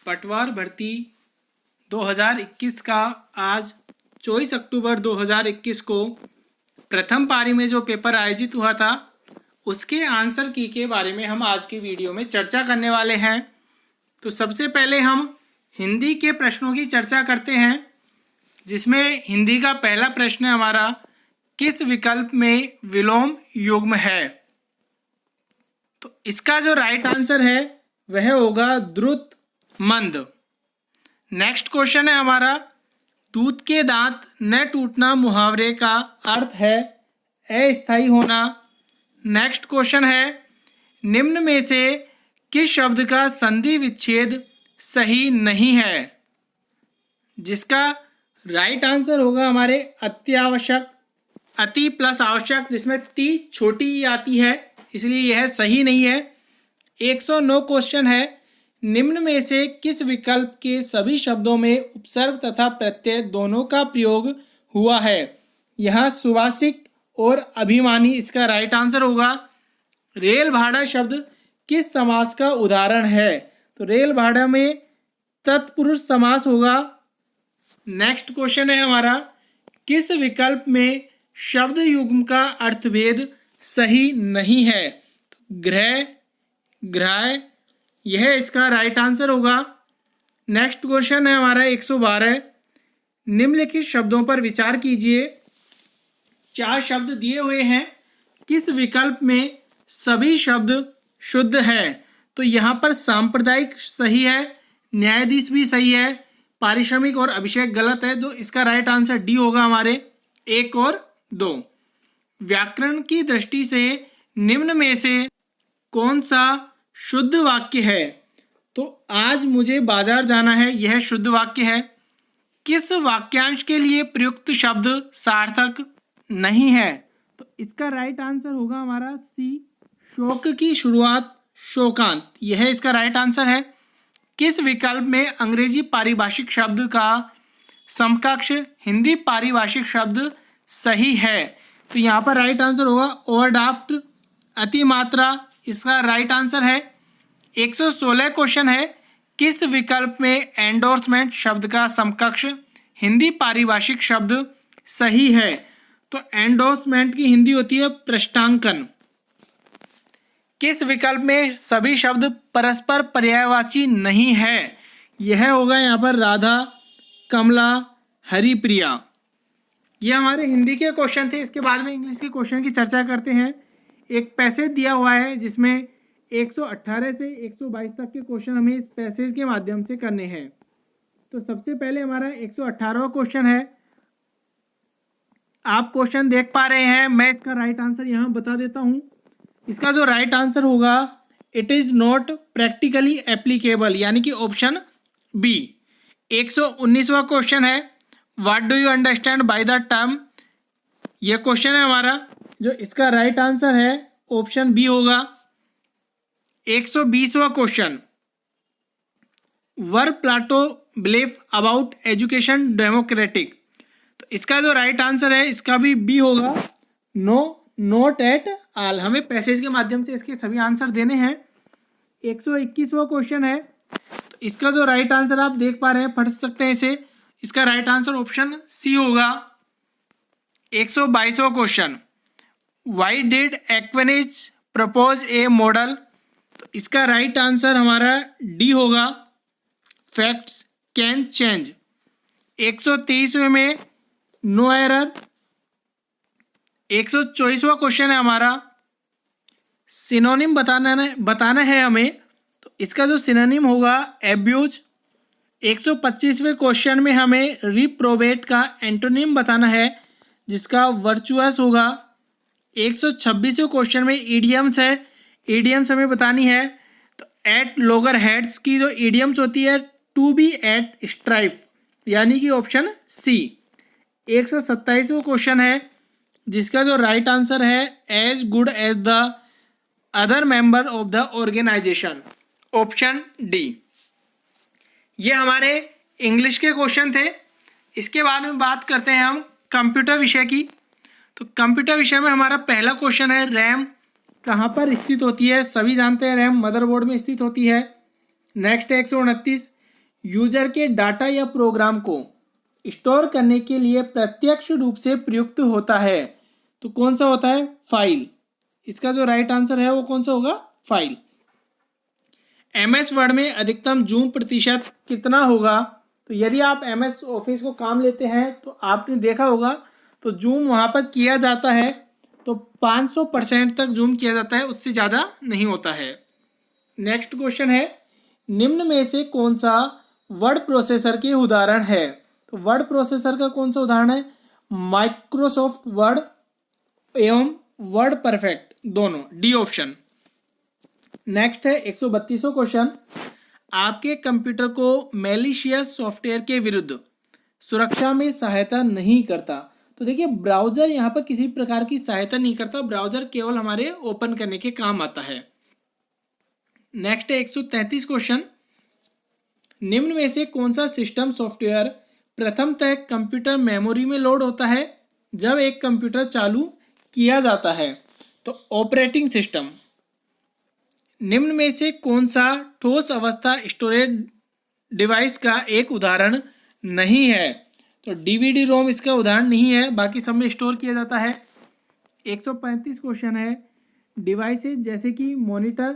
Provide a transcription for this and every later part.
पटवार भर्ती 2021 का आज 24 अक्टूबर 2021 को प्रथम पारी में जो पेपर आयोजित हुआ था उसके आंसर की के बारे में हम आज की वीडियो में चर्चा करने वाले हैं। तो सबसे पहले हम हिंदी के प्रश्नों की चर्चा करते हैं, जिसमें हिंदी का पहला प्रश्न है हमारा, किस विकल्प में विलोम युग्म है। तो इसका जो राइट आंसर है वह होगा द्रुत मंद। नेक्स्ट क्वेश्चन है हमारा, दूध के दांत न टूटना मुहावरे का अर्थ है अस्थायी होना। नेक्स्ट क्वेश्चन है, निम्न में से किस शब्द का संधि विच्छेद सही नहीं है। जिसका राइट आंसर होगा हमारे अत्यावश्यक, अति प्लस आवश्यक, जिसमें ती छोटी ही आती है, इसलिए यह सही नहीं है। 109 क्वेश्चन है, निम्न में से किस विकल्प के सभी शब्दों में उपसर्ग तथा प्रत्यय दोनों का प्रयोग हुआ है। यह सुवासिक और अभिमानी इसका राइट आंसर होगा। रेल भाड़ा शब्द किस समास का उदाहरण है। तो रेल भाड़ा में तत्पुरुष समास होगा। नेक्स्ट क्वेश्चन है हमारा, किस विकल्प में शब्द युग्म का अर्थभेद सही नहीं है। तो ग्रह, ग्राह्य, यह इसका राइट आंसर होगा। नेक्स्ट क्वेश्चन है हमारा 112, निम्नलिखित शब्दों पर विचार कीजिए। 4 शब्द दिए हुए हैं, किस विकल्प में सभी शब्द शुद्ध है। तो यहाँ पर सांप्रदायिक सही है, न्यायाधीश भी सही है, पारिश्रमिक और अभिषेक गलत है। तो इसका राइट आंसर डी होगा हमारे 1 और 2। व्याकरण की दृष्टि से निम्न में से कौन सा शुद्ध वाक्य है। तो आज मुझे बाजार जाना है, यह शुद्ध वाक्य है। किस वाक्यांश के लिए प्रयुक्त शब्द सार्थक नहीं है। तो इसका राइट आंसर होगा हमारा सी, शोक की शुरुआत शोकांत, यह इसका राइट आंसर है। किस विकल्प में अंग्रेजी पारिभाषिक शब्द का समकक्ष हिंदी पारिभाषिक शब्द सही है। तो यहाँ पर राइट आंसर होगा ओवरड्राफ्ट, अतिमात्रा, इसका राइट आंसर है। 116 क्वेश्चन है, किस विकल्प में एंडोर्समेंट शब्द का समकक्ष हिंदी पारिभाषिक शब्द सही है। तो एंडोर्समेंट की हिंदी होती है पृष्ठांकन। किस विकल्प में सभी शब्द परस्पर पर्यायवाची नहीं है। यह होगा यहाँ पर राधा, कमला, हरिप्रिया। ये हमारे हिंदी के क्वेश्चन थे। इसके बाद में इंग्लिश के क्वेश्चन की चर्चा करते हैं। एक पैसेज दिया हुआ है जिसमें 118 से 122 तक के क्वेश्चन हमें इस पैसेज के माध्यम से करने हैं। तो सबसे पहले हमारा 118वां क्वेश्चन है। आप क्वेश्चन देख पा रहे हैं, मैं इसका राइट आंसर यहाँ बता देता हूँ। इसका जो राइट आंसर होगा, it is not practically applicable, यानी कि ऑप्शन बी। 119वां क्वेश्चन है, what do you understand by the term. यह क्वेश्चन है हमारा, जो इसका राइट आंसर है ऑप्शन बी होगा। 120वां question, were Plato believe about education democratic. तो इसका जो राइट आंसर है इसका भी बी होगा, नो नोट एट ऑल। हमें पैसेज के माध्यम से इसके सभी आंसर देने हैं। 121वां क्वेश्चन है, तो इसका जो राइट आंसर आप देख पा रहे हैं, पढ़ सकते हैं इसे, इसका राइट आंसर ऑप्शन सी होगा। 122वां question, why did Aquinas propose a model. तो इसका राइट आंसर हमारा डी होगा, फैक्ट्स कैन चेंज। 123वें में नो एरर। 124वां क्वेश्चन है हमारा, सिनोनिम बताना है हमें। तो इसका जो सिनोनिम होगा एब्यूज। 125वें क्वेश्चन में हमें रिप्रोबेट का एंटोनिम बताना है, जिसका वर्चुअस होगा। 126वें क्वेश्चन में ईडियम्स है, ईडियम्स हमें बतानी है। तो एट लोगर हेड्स की जो ईडियम्स होती है, टू बी एट स्ट्राइप, यानी कि ऑप्शन सी। 127वां क्वेश्चन है, जिसका जो राइट आंसर है as good as the other member of the organisation, option D. ये हमारे इंग्लिश के क्वेश्चन थे। इसके बाद में बात करते हैं हम कंप्यूटर विषय की। तो कंप्यूटर विषय में हमारा पहला क्वेश्चन है, रैम कहाँ पर स्थित होती है। सभी जानते हैं रैम मदरबोर्ड में स्थित होती है। नेक्स्ट है 129, यूजर के डाटा या प्रोग्राम को स्टोर करने के लिए प्रत्यक्ष रूप से प्रयुक्त होता है। तो कौन सा होता है? फाइल। इसका जो राइट आंसर है वो कौन सा होगा? फाइल। MS वर्ड में अधिकतम जूम प्रतिशत कितना होगा? तो यदि आप MS ऑफिस को काम लेते हैं तो आपने देखा होगा तो जूम वहाँ पर किया जाता है तो 500% तक जूम किया जाता है, उससे ज़्यादा नहीं होता है। नेक्स्ट क्वेश्चन है, निम्न में से कौन सा वर्ड प्रोसेसर के उदाहरण है? तो वर्ड प्रोसेसर का कौन सा उदाहरण है? माइक्रोसॉफ्ट वर्ड एवं वर्ड परफेक्ट, दोनों, डी ऑप्शन। नेक्स्ट है 132वां क्वेश्चन, आपके कंप्यूटर को मैलिशियस सॉफ्टवेयर के विरुद्ध सुरक्षा में सहायता नहीं करता। तो देखिए ब्राउज़र यहाँ पर किसी प्रकार की सहायता नहीं करता, ब्राउज़र केवल हमारे ओपन करने के काम आता है। नेक्स्ट है 133 क्वेश्चन, निम्न में से कौन सा सिस्टम सॉफ्टवेयर प्रथमतः कंप्यूटर मेमोरी में लोड होता है जब एक कंप्यूटर चालू किया जाता है? तो ऑपरेटिंग सिस्टम। निम्न में से कौन सा ठोस अवस्था स्टोरेज डिवाइस का एक उदाहरण नहीं है? तो DVD रोम इसका उदाहरण नहीं है, बाकी सब में स्टोर किया जाता है। 135 क्वेश्चन है, डिवाइसेज जैसे कि मॉनिटर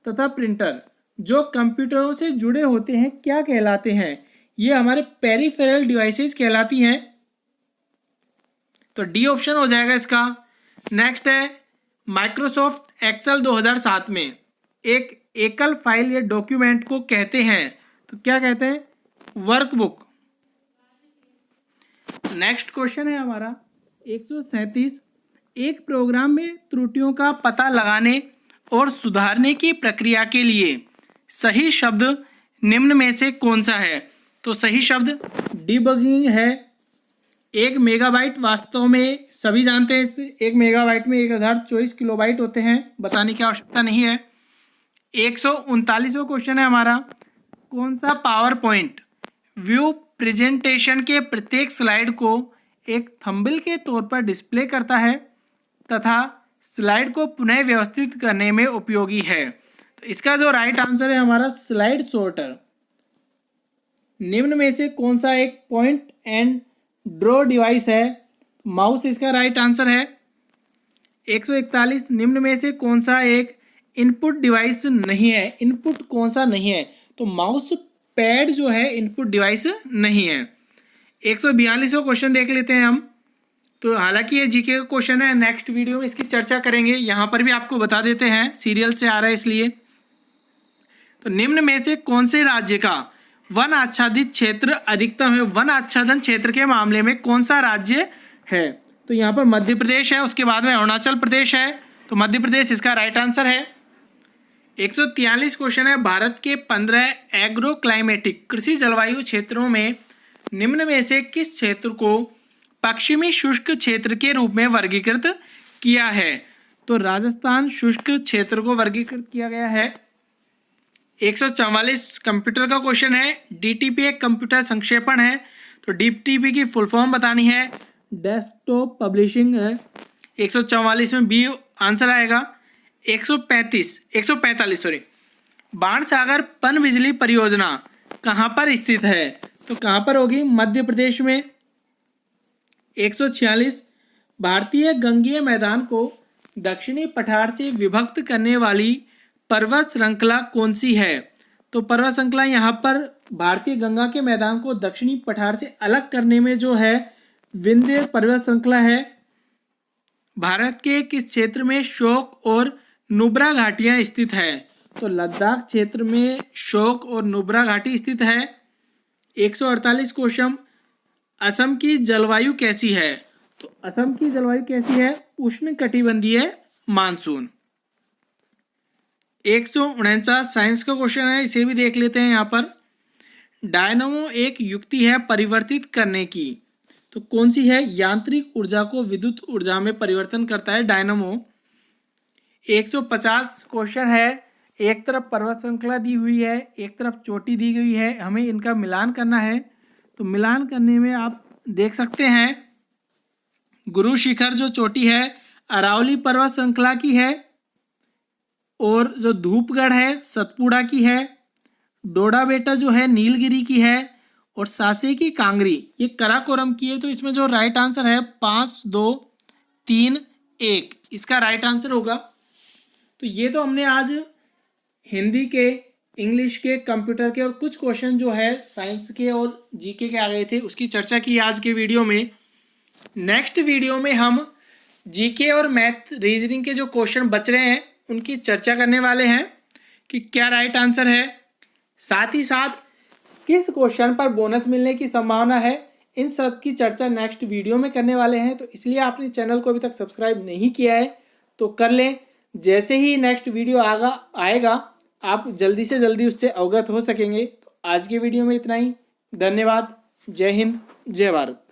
तथा प्रिंटर जो कंप्यूटरों से जुड़े होते हैं क्या कहलाते हैं? ये हमारे पेरिफेरल डिवाइसेज कहलाती हैं। तो डी ऑप्शन हो जाएगा इसका। नेक्स्ट है, माइक्रोसॉफ्ट एक्सेल 2007 में एक एकल फाइल या डॉक्यूमेंट को कहते हैं, तो क्या कहते हैं? वर्कबुक। नेक्स्ट क्वेश्चन है हमारा 137, एक प्रोग्राम में त्रुटियों का पता लगाने और सुधारने की प्रक्रिया के लिए सही शब्द निम्न में से कौन सा है? तो सही शब्द डिबगिंग है। 1 मेगाबाइट वास्तव में सभी जानते हैं, इस 1 मेगाबाइट में 1024 किलोबाइट होते हैं, बताने की आवश्यकता नहीं है। 139वां क्वेश्चन है हमारा, कौन सा पावर पॉइंट व्यू प्रेजेंटेशन के प्रत्येक स्लाइड को एक थंबनेल के तौर पर डिस्प्ले करता है तथा स्लाइड को पुनः व्यवस्थित करने में उपयोगी है? तो इसका जो राइट आंसर है हमारा स्लाइड सॉर्टर। निम्न में से कौन सा एक पॉइंट एंड ड्रॉ डिवाइस है? माउस इसका राइट आंसर है। 141, निम्न में से कौन सा एक इनपुट डिवाइस नहीं है? इनपुट कौन सा नहीं है? तो माउस पैड जो है इनपुट डिवाइस नहीं है। 142वां क्वेश्चन देख लेते हैं हम। तो हालांकि ये जीके का क्वेश्चन है, नेक्स्ट वीडियो में इसकी चर्चा करेंगे, यहाँ पर भी आपको बता देते हैं, सीरियल से आ रहा है इसलिए। तो निम्न में से कौन से राज्य का वन आच्छादित क्षेत्र अधिकतम है? वन आच्छादन क्षेत्र के मामले में कौन सा राज्य है? तो यहाँ पर मध्य प्रदेश है, उसके बाद में अरुणाचल प्रदेश है, तो मध्य प्रदेश इसका राइट आंसर है। 143 क्वेश्चन है, भारत के 15 एग्रो क्लाइमेटिक कृषि जलवायु क्षेत्रों में निम्न में से किस क्षेत्र को पश्चिमी शुष्क क्षेत्र के रूप में वर्गीकृत किया है? तो राजस्थान शुष्क क्षेत्र को वर्गीकृत किया गया है। 144 कंप्यूटर का क्वेश्चन है, DTP एक कंप्यूटर संक्षेपण है, तो DTP की फुल फॉर्म बतानी है, डेस्कटॉप पब्लिशिंग है। 144 में बी आंसर आएगा। 145 बाणसागर पनबिजली परियोजना कहाँ पर स्थित है? तो कहाँ पर होगी? मध्य प्रदेश में। 146 भारतीय गंगीय मैदान को दक्षिणी पठार से विभक्त करने वाली पर्वत श्रृंखला कौन सी है? तो पर्वत श्रृंखला यहाँ पर भारतीय गंगा के मैदान को दक्षिणी पठार से अलग करने में जो है विंध्य पर्वत श्रृंखला है। भारत के किस क्षेत्र में शोक और नुब्रा घाटियाँ स्थित है? तो लद्दाख क्षेत्र में शोक और नुब्रा घाटी स्थित है। 148 क्वेश्चन, असम की जलवायु कैसी है? तो असम की जलवायु कैसी है? उष्ण कटिबंधीय मानसून। 149 साइंस का क्वेश्चन है, इसे भी देख लेते हैं। यहाँ पर डायनामो एक युक्ति है परिवर्तित करने की, तो कौन सी है? यांत्रिक ऊर्जा को विद्युत ऊर्जा में परिवर्तन करता है डायनामो। 150 क्वेश्चन है, एक तरफ पर्वत श्रृंखला दी हुई है, एक तरफ चोटी दी गई है, हमें इनका मिलान करना है। तो मिलान करने में आप देख सकते हैं गुरु शिखर जो चोटी है अरावली पर्वत श्रृंखला की है, और जो धूपगढ़ है सतपुड़ा की है, डोडा बेटा जो है नीलगिरी की है और सासे की कांगरी ये कराकोरम की है। तो इसमें जो राइट आंसर है 5 2 3 1 इसका राइट आंसर होगा। तो ये तो हमने आज हिंदी के, इंग्लिश के, कंप्यूटर के और कुछ क्वेश्चन जो है साइंस के और जीके के आ गए थे उसकी चर्चा की आज के वीडियो में। नेक्स्ट वीडियो में हम जीके और मैथ रीजनिंग के जो क्वेश्चन बच रहे हैं उनकी चर्चा करने वाले हैं कि क्या राइट आंसर है, साथ ही साथ किस क्वेश्चन पर बोनस मिलने की संभावना है। इन सब की चर्चा नेक्स्ट वीडियो में करने वाले हैं। तो इसलिए आपने चैनल को अभी तक सब्सक्राइब नहीं किया है तो कर लें। जैसे ही नेक्स्ट वीडियो आएगा आप जल्दी से जल्दी उससे अवगत हो सकेंगे। तो आज के वीडियो में इतना ही। धन्यवाद। जय हिंद, जय भारत।